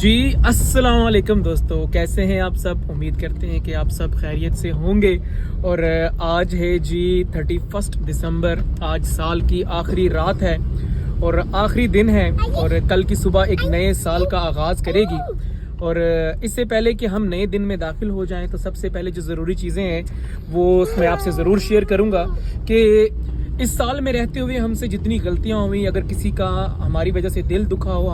जी अस्सलाम वालेकुम दोस्तों, कैसे हैं आप सब। उम्मीद करते हैं कि आप सब खैरियत से होंगे। और आज है जी 31 दिसंबर। आज साल की आखिरी रात है और आखिरी दिन है और कल की सुबह एक नए साल का आगाज़ करेगी। और इससे पहले कि हम नए दिन में दाखिल हो जाएं तो सबसे पहले जो ज़रूरी चीज़ें हैं वो मैं आपसे ज़रूर शेयर करूँगा कि इस साल में रहते हुए हमसे जितनी गलतियां हुई, अगर किसी का हमारी वजह से दिल दुखा हो,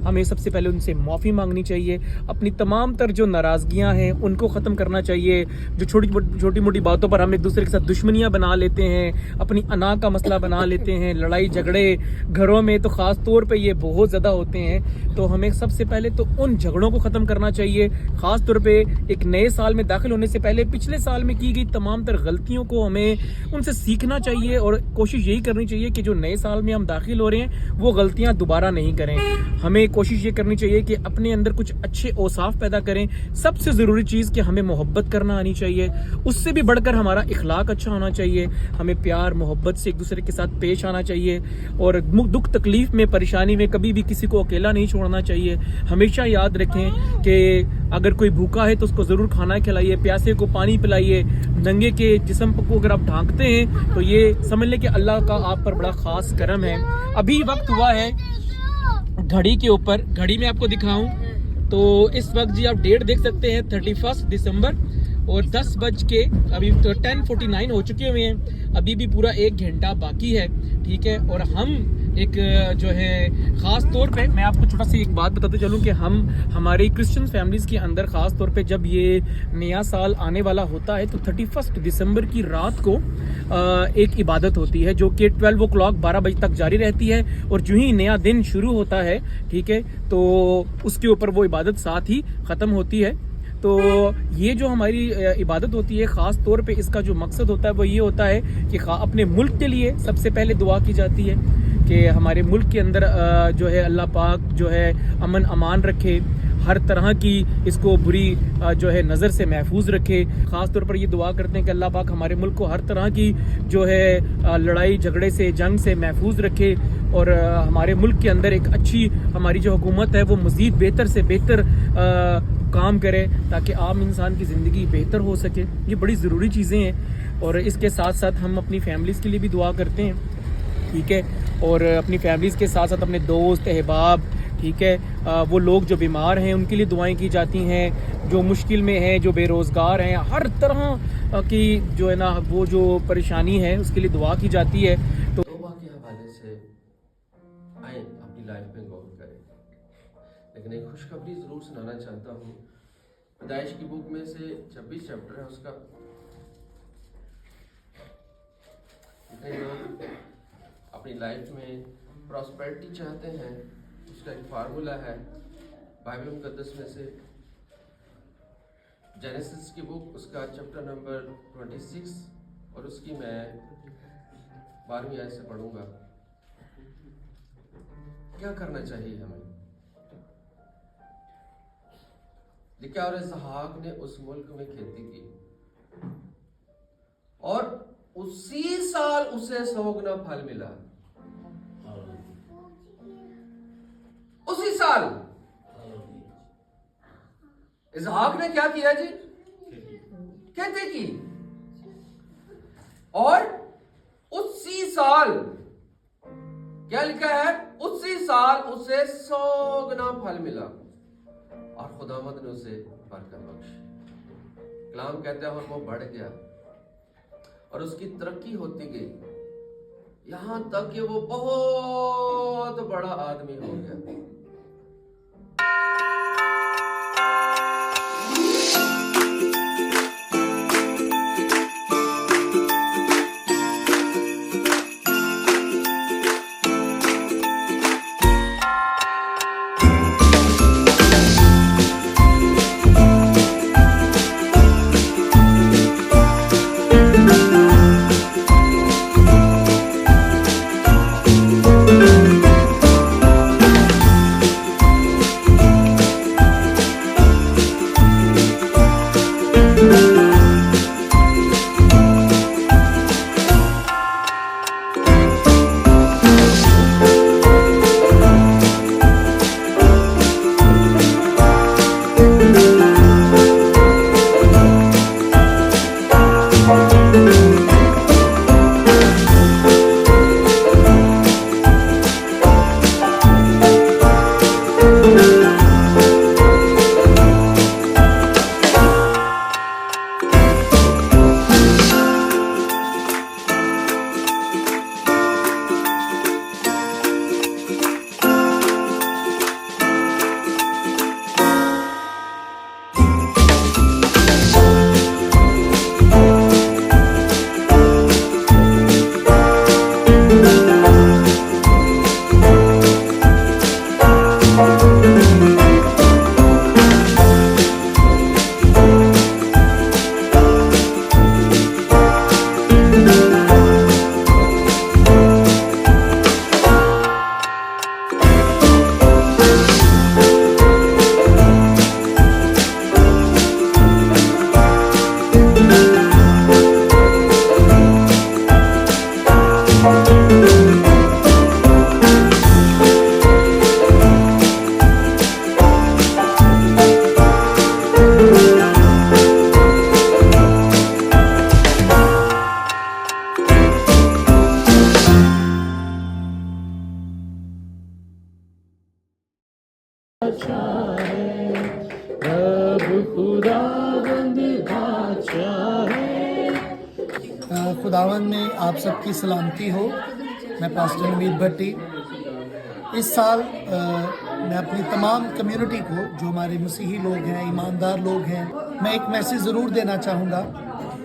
हमें सबसे पहले उनसे माफ़ी मांगनी चाहिए। अपनी तमाम तर जो नाराज़गियां हैं उनको ख़त्म करना चाहिए। जो छोटी मोटी बातों पर हम एक दूसरे के साथ दुश्मनियां बना लेते हैं, अपनी अना का मसला बना लेते हैं, लड़ाई झगड़े घरों में तो ख़ास तौर पर ये बहुत ज़्यादा होते हैं। तो हमें सबसे पहले तो उन झगड़ों को ख़त्म करना चाहिए। ख़ास तौर पर एक नए साल में दाखिल होने से पहले पिछले साल में की गई तमाम तर गलतियों को हमें उनसे सीखना चाहिए और कोशिश यही करनी चाहिए कि जो नए साल में हम दाखिल हो रहे हैं वो गलतियां दोबारा नहीं करें। हमें कोशिश ये करनी चाहिए कि अपने अंदर कुछ अच्छे औसाफ पैदा करें। सबसे ज़रूरी चीज़ कि हमें मोहब्बत करना आनी चाहिए, उससे भी बढ़कर हमारा इखलाक अच्छा होना चाहिए। हमें प्यार मोहब्बत से एक दूसरे के साथ पेश आना चाहिए और दुख तकलीफ में परेशानी में कभी भी किसी को अकेला नहीं छोड़ना चाहिए। हमेशा याद रखें कि अगर कोई भूखा है तो उसको ज़रूर खाना खिलाइए, प्यासे को पानी पिलाइए। नंगे के जिस्म को अगर आप ढांकते हैं तो ये समझ लें कि अल्लाह का आप पर बड़ा ख़ास करम है। अभी वक्त हुआ है घड़ी के ऊपर, घड़ी में आपको दिखाऊं तो इस वक्त जी आप डेट देख सकते हैं 31 दिसंबर और 10 बज के अभी तो 10:49 हो चुके हुए हैं। अभी भी पूरा 1 घंटा बाकी है, ठीक है। और हम एक जो है ख़ास तौर पे मैं आपको छोटा सा एक बात बताते चलूँ कि हम हमारे क्रिश्चियन फैमिलीज़ के अंदर ख़ास तौर पे जब ये नया साल आने वाला होता है तो 31 दिसंबर की रात को एक इबादत होती है जो कि 12 o'clock 12 बजे तक जारी रहती है। और जो ही नया दिन शुरू होता है, ठीक है, तो उसके ऊपर वो इबादत साथ ही ख़त्म होती है। तो ये जो हमारी इबादत होती है ख़ास तौर पे इसका जो मकसद होता है वो ये होता है कि अपने मुल्क के लिए सबसे पहले दुआ की जाती है कि हमारे मुल्क के अंदर जो है अल्लाह पाक जो है अमन अमान रखे, हर तरह की इसको बुरी जो है नज़र से महफूज रखे। ख़ास तौर पर ये दुआ करते हैं कि अल्लाह पाक हमारे मुल्क को हर तरह की जो है लड़ाई झगड़े से, जंग से महफूज रखे और हमारे मुल्क के अंदर एक अच्छी हमारी जो हुकूमत है वो मज़ीद बेहतर से बेहतर काम करे ताकि आम इंसान की ज़िंदगी बेहतर हो सके। ये बड़ी ज़रूरी चीज़ें हैं और इसके साथ साथ हम अपनी फैमिलीज़ के लिए भी दुआ करते हैं, ठीक है। और अपनी फैमिलीज़ के साथ साथ अपने दोस्त अहबाब, ठीक है, वो लोग जो बीमार हैं उनके लिए दुआएं की जाती हैं, जो मुश्किल में हैं, जो बेरोज़गार हैं, हर तरह की जो है ना वो जो परेशानी है उसके लिए दुआ की जाती है। तो तौबा के हवाले से आए अपनी लाइफ में गौर करें। लेकिन एक खुशखबरी ज़रूर सुनाना चाहता हूँ। पैदाइश की बुक में से 26 चैप्टर है उसका। जितने लोग अपनी लाइफ में प्रॉस्पेरिटी चाहते हैं उसका एक फार्मूला है बाइबल मुकद्दस में से। जेनेसिस की बुक उसका चैप्टर नंबर 26 और उसकी मैं 12वीं आयत से पढ़ूंगा। क्या करना चाहिए हमें? लिखा और इसहाक ने उस मुल्क में खेती की और उसी साल उसे 100 गुना फल मिला। उसी साल इसहाक ने क्या किया जी? खेती की और उसी साल क्या लिखा है? उसी साल उसे 100 गुना फल मिला और खुदावंद ने उसे बरकत बख्शी। कलाम कहता है और वो बढ़ गया और उसकी तरक्की होती गई यहां तक कि वो बहुत बड़ा आदमी हो गया। खुदावन में आप सबकी सलामती हो। मैं पास्टर अमीर भट्टी। इस साल मैं अपनी तमाम कम्युनिटी को, जो हमारे मसीही लोग हैं, ईमानदार लोग हैं, मैं एक मैसेज ज़रूर देना चाहूँगा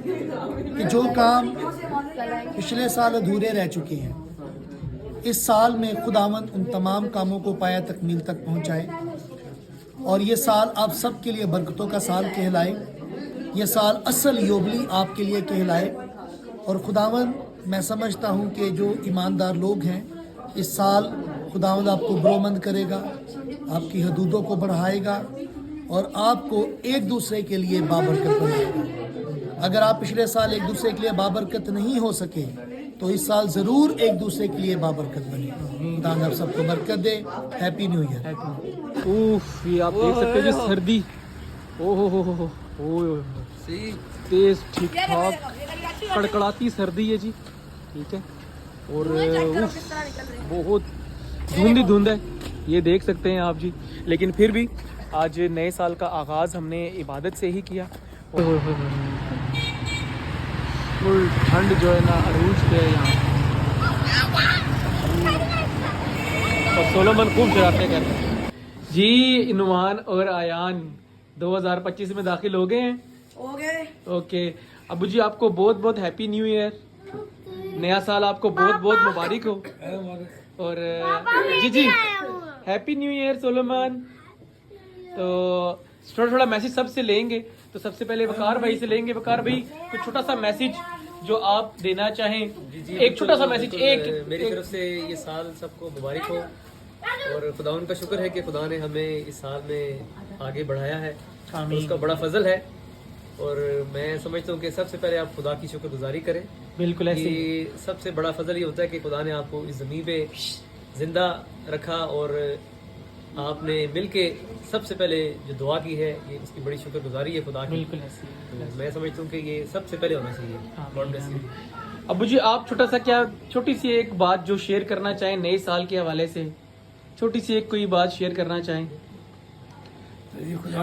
कि जो काम पिछले साल अधूरे रह चुके हैं, इस साल में खुदावन उन तमाम कामों को पाया तकमील तक पहुँचाए और ये साल आप सब के लिए बरकतों का साल कहलाए। ये साल असल योबली आपके लिए कहलाए और खुदावन मैं समझता हूँ कि जो ईमानदार लोग हैं, इस साल खुदावंद आपको बरोमंद करेगा, आपकी हदूदों को बढ़ाएगा और आपको एक दूसरे के लिए बाबरकत बनाएगा। अगर आप पिछले साल एक दूसरे के लिए बाबरकत नहीं हो सके तो इस साल ज़रूर एक दूसरे के लिए बाबरकत बने। खुदा आप सबको बरकत दे। Happy new year. उफ, ये आप देख सकते हैं जी सर्दी, ओहो तेज ठीक ठाक कड़कड़ाती सर्दी है जी, ठीक है। और उफ, बहुत धुंध है, ये देख सकते हैं आप जी। लेकिन फिर भी आज नए साल का आगाज़ हमने इबादत से ही किया। फुल ठंड जो है ना अरूज पे है यहाँ, और सोलोमन खूब शरारतें कर रहे हैं जी। इनवान और आयान 2025 में दाखिल हो गए हैं। ओके अबू जी, आपको बहुत बहुत हैप्पी न्यू ईयर। नया साल आपको बहुत बहुत मुबारक हो। और जी हैप्पी न्यू ईयर सोलोमन। तो थोड़ा थोड़ा मैसेज सबसे लेंगे, तो सबसे पहले वकार भाई से लेंगे। वकार भाई, कुछ छोटा सा मैसेज जो आप देना चाहें। जी, एक छोटा सा मैसेज। एक मेरी तरफ से ये साल सबको मुबारक हो और खुदा उनका शुक्र है कि खुदा ने हमें इस साल में आगे बढ़ाया है, और उसका बड़ा फजल है। और मैं समझता हूँ कि सबसे पहले आप खुदा की शुक्रगुजारी करें। बिल्कुल ऐसे ही। ये सबसे बड़ा फजल ये होता है कि खुदा ने आपको इस ज़मीन पे जिंदा रखा और आपने मिलके सबसे पहले जो दुआ की है, ये उसकी बड़ी शुक्रगुजारी है खुदा की। बिल्कुल ऐसे ही। तो मैं समझता हूँ कि ये सबसे पहले होना चाहिए। God bless you। अबू जी, आप छोटी सी एक बात जो शेयर करना चाहें नए साल के हवाले से, छोटी सी एक कोई बात शेयर करना चाहें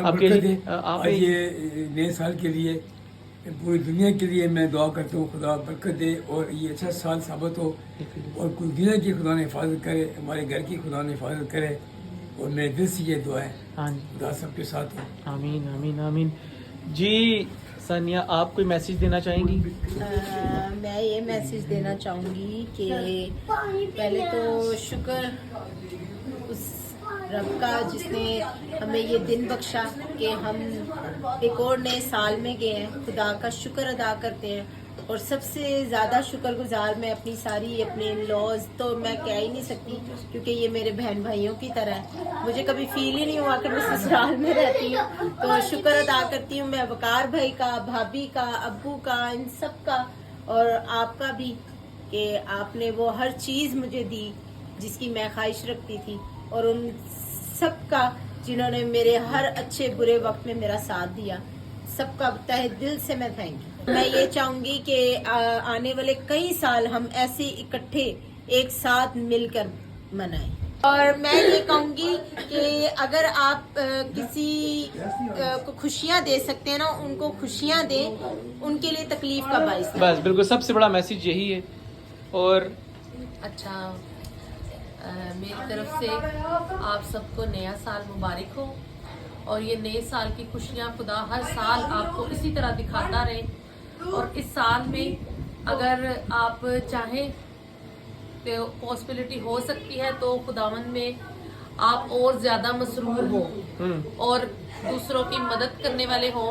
आपके लिए। आप ये नए साल के लिए पूरी दुनिया के लिए मैं दुआ करता हूँ, खुदा बरकत दे और ये अच्छा साल साबित हो और पूरी दुनिया की खुदा ने हिफाजत करे, हमारे घर की खुदा ने हिफाजत करे। और मेरे दिल से ये दुआ है, हाँ जी, खुदा सबके साथ हो। आमीन आमीन आमीन। जी सानिया, आप कोई मैसेज देना चाहेंगी? मैं ये मैसेज देना चाहूँगी कि पहले तो शुक्र उस रब का जिसने हमें ये दिन बख्शा कि हम एक और नए साल में गए हैं। खुदा का शुक्र अदा करते हैं और सबसे ज़्यादा शुक्रगुजार मैं अपनी सारी अपने लॉज तो मैं कह ही नहीं सकती, क्योंकि ये मेरे बहन भाइयों की तरह है। मुझे कभी फील ही नहीं हुआ कि मैं ससुराल में रहती हूँ। तो शुक्र अदा करती हूँ मैं वकार भाई का, भाभी का, अब्बू का, इन सब का और आपका भी, कि आपने वो हर चीज़ मुझे दी जिसकी मैं ख्वाहिश रखती थी, और उन सब का जिन्होंने मेरे हर अच्छे बुरे वक्त में मेरा साथ दिया। सबका तहे दिल से मैं थैंक यू। मैं ये चाहूँगी कि आने वाले कई साल हम ऐसे इकट्ठे एक साथ मिलकर मनाएं। और मैं ये कहूँगी कि अगर आप किसी को खुशियाँ दे सकते हैं ना, उनको खुशियाँ दें, उनके लिए तकलीफ का बाइस ना। बस बिल्कुल, सबसे बड़ा मैसेज यही है। और अच्छा, मेरी तरफ से आप सबको नया साल मुबारक हो और ये नए साल की खुशियाँ खुदा हर साल आपको इसी तरह दिखाता रहे। और इस साल में अगर आप चाहें तो पॉसिबिलिटी हो सकती है तो खुदावन में आप और ज़्यादा मसरूर हो और दूसरों की मदद करने वाले हो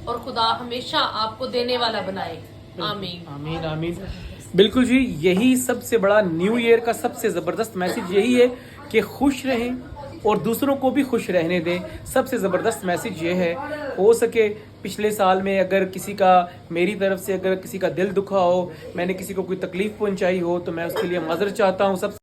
और खुदा हमेशा आपको देने वाला बनाए। आमीन आमीन आमीन। बिल्कुल जी, यही सबसे बड़ा न्यू ईयर का सबसे ज़बरदस्त मैसेज यही है कि खुश रहें और दूसरों को भी खुश रहने दें। सबसे ज़बरदस्त मैसेज ये है। हो सके पिछले साल में अगर किसी का, मेरी तरफ से अगर किसी का दिल दुखा हो, मैंने किसी को कोई तकलीफ़ पहुंचाई हो, तो मैं उसके लिए माज़रत चाहता हूँ। सब